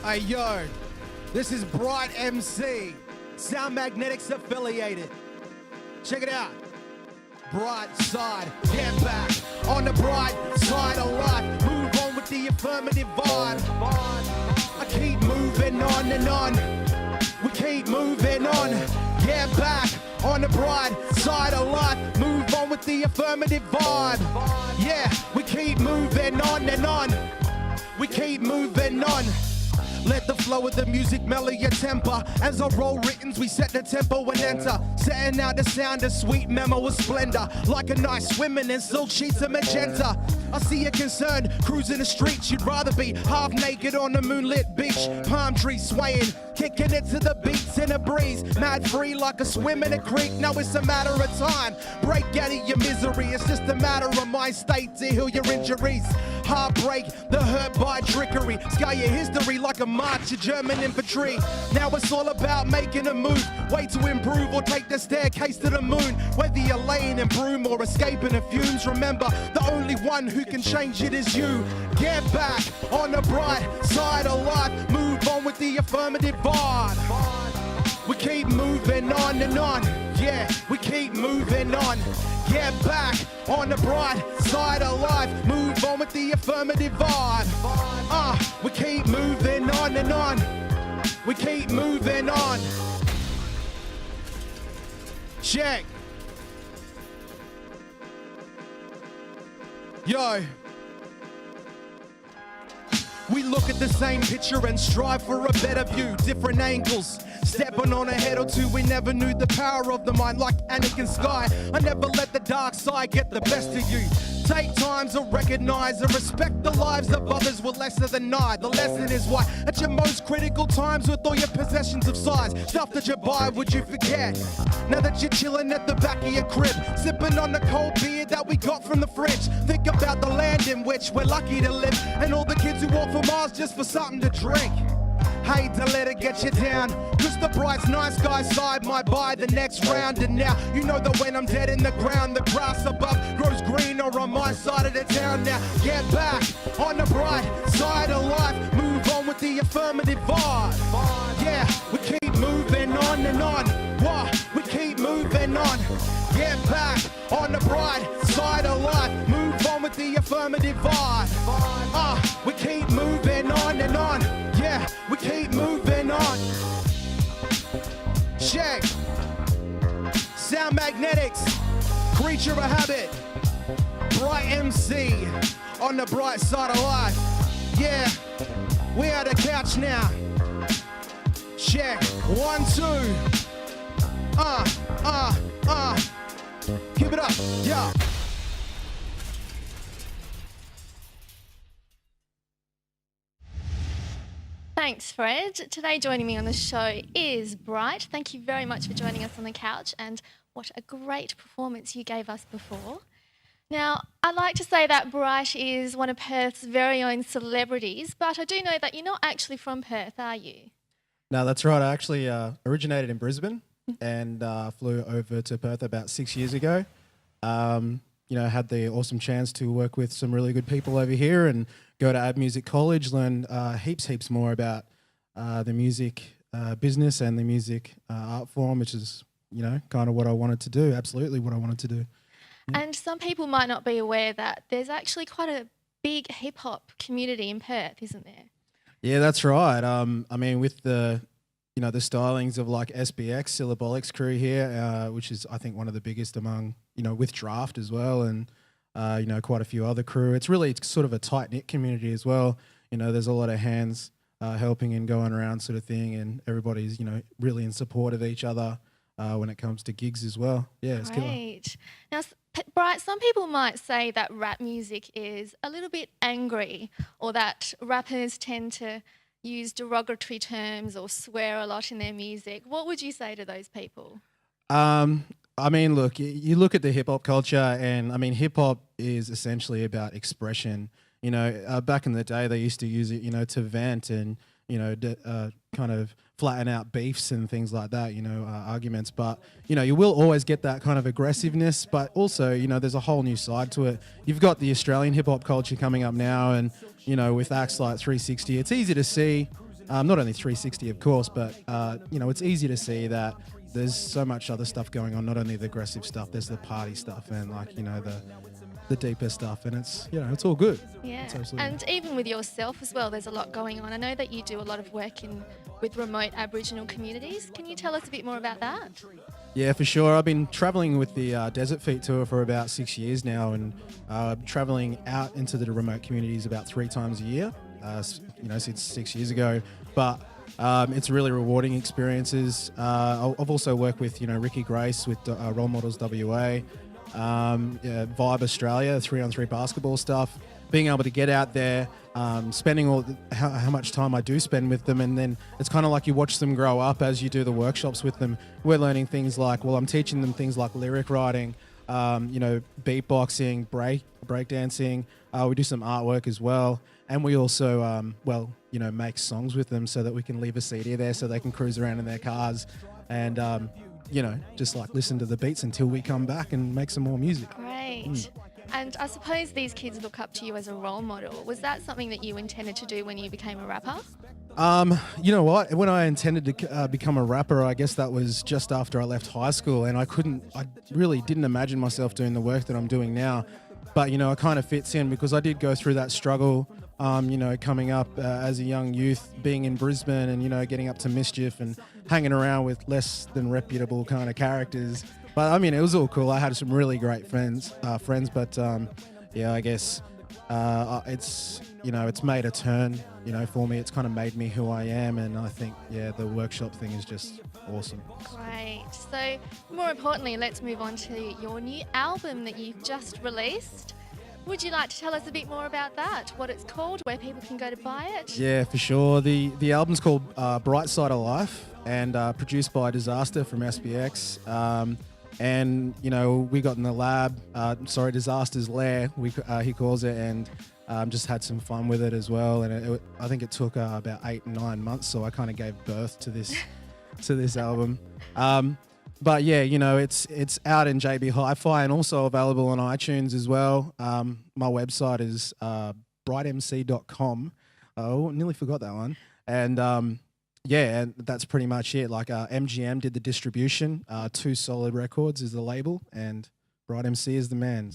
Hey, yo, this is Bright MC, Sound Magnetics affiliated. Check it out. Bright side, get back on the bright side of life. Move on with the affirmative vibe. I keep moving on and on. We keep moving on. Get back on the bright side of life. Move on with the affirmative vibe. Yeah, we keep moving on and on. We keep moving on. Let the flow of the music mellow your temper. As I roll writtens, we set the tempo and enter. Setting out the sound of sweet memo of splendor. Like a nice swimming in silk sheets of magenta. I see you concerned, cruising the streets. You'd rather be half naked on a moonlit beach. Palm trees swaying, kicking it to the beats in a breeze. Mad free like a swim in a creek. Now it's a matter of time. Break out of your misery. It's just a matter of my state to heal your injuries. Heartbreak, the hurt by trickery. Scar your history like a march of German infantry. Now it's all about making a move. Way to improve or take the staircase to the moon. Whether you're laying in broom or escaping the fumes, remember the only one who can change it is you. Get back on the bright side of life. Move on with the affirmative vibe. We keep moving on and on. Yeah, we keep moving on. Get back on the bright side of life. Move on with the affirmative vibe. We keep moving on and on. We keep moving on. Check. Yo. We look at the same picture and strive for a better view, different angles. Stepping on a head or two, we never knew the power of the mind like Anakin Sky. I never let the dark side get the best of you. Take time to recognize and respect the lives of others were lesser than I. The lesson is why at your most critical times with all your possessions of size, stuff that you buy, would you forget? Now that you're chilling at the back of your crib, sipping on the cold beer that we got from the fridge. Think about the land in which we're lucky to live, and all the kids who walk for miles just for something to drink. Hate to let it get you down, cause the bright's nice guy side might buy the next round. And now you know that when I'm dead in the ground, the grass above grows greener on my side of the town. Now get back on the bright side of life. Move on with the affirmative vibe. Yeah, we keep moving on and on. What? We keep moving on. Get back on the bright side of life. Move on with the affirmative vibe. We keep moving on and on. Yeah, we keep moving on. Check. Sound Magnetics, Creature of Habit, Bright MC on the bright side of life. Yeah, we at the couch now. Check. 1, 2. Keep it up. Yeah. Thanks, Fred. Today joining me on the show is Bright. Thank you very much for joining us on the couch, and what a great performance you gave us before. Now, I'd like to say that Bright is one of Perth's very own celebrities, but I do know that you're not actually from Perth, are you? No, that's right. I actually originated in Brisbane and flew over to Perth about 6 years ago. Had the awesome chance to work with some really good people over here and go to Ab Music College, learn heaps more about the music business and the music art form, which is, kind of what I wanted to do, absolutely what I wanted to do. And some people might not be aware that there's actually quite a big hip-hop community in Perth, isn't there? Yeah, that's right. With the stylings of like SBX, Syllabolic's crew here, which is, I think, one of the biggest among, with Draft as well, and, quite a few other crew. It's sort of a tight-knit community as well. There's a lot of hands helping and going around sort of thing, and everybody's, really in support of each other when it comes to gigs as well. Yeah, it's killer. Great. Now, Bright, some people might say that rap music is a little bit angry, or that rappers tend to use derogatory terms or swear a lot in their music. What would you say to those people? Look, you look at the hip-hop culture, and, hip-hop is essentially about expression. Back in the day, they used to use it, to vent and, kind of flatten out beefs and things like that, arguments. But, you will always get that kind of aggressiveness, but also, there's a whole new side to it. You've got the Australian hip-hop culture coming up now, and, with acts like 360, it's easy to see Not only 360, of course, but you know, it's easy to see that there's so much other stuff going on. Not only the aggressive stuff, there's the party stuff, and like, you know, the deeper stuff, and it's, you know, it's all good. Yeah, It's absolutely- and even with yourself as well, there's a lot going on. I know that you do a lot of work with remote Aboriginal communities. Can you tell us a bit more about that? Yeah, for sure. I've been traveling with the Desert Feet Tour for about 6 years now, and traveling out into the remote communities about 3 times a year, you know, since 6 years ago. But it's really rewarding experiences. I've also worked with, you know, Ricky Grace with Role Models WA, yeah, Vibe Australia, 3-on-3 basketball stuff. Being able to get out there, spending how much time I do spend with them, and then it's kind of like you watch them grow up as you do the workshops with them. We're learning things like, well, I'm teaching them things like lyric writing, you know, beatboxing, breakdancing. We do some artwork as well, and we also, well, you know, make songs with them so that we can leave a CD there so they can cruise around in their cars, and you know, just like listen to the beats until we come back and make some more music. Great. And I suppose these kids look up to you as a role model. Was that something that you intended to do when you became a rapper? You know what? When I intended to become a rapper, I guess that was just after I left high school, and I really didn't imagine myself doing the work that I'm doing now. But, you know, it kind of fits in because I did go through that struggle, you know, coming up as a young youth, being in Brisbane and, you know, getting up to mischief and hanging around with less than reputable kind of characters. But I mean, it was all cool. I had some really great friends, but yeah, I guess it's, you know, it's made a turn, you know, for me. It's kind of made me who I am, and I think, yeah, the workshop thing is just awesome. Great. So, more importantly, let's move on to your new album that you've just released. Would you like to tell us a bit more about that? What it's called, where people can go to buy it? Yeah, for sure. The album's called Bright Side of Life, and produced by Disaster from SBX. And, you know, we got in the lab, Disaster's lair, he calls it, and just had some fun with it as well. And I think it took about 8 and 9 months, so I kind of gave birth to this to this album. But yeah, you know, it's out in JB Hi-Fi and also available on iTunes as well. My website is brightmc.com. Oh, nearly forgot that one. And yeah, and that's pretty much it. Like MGM did the distribution. 2 Solid Records is the label, and Bright MC is the man.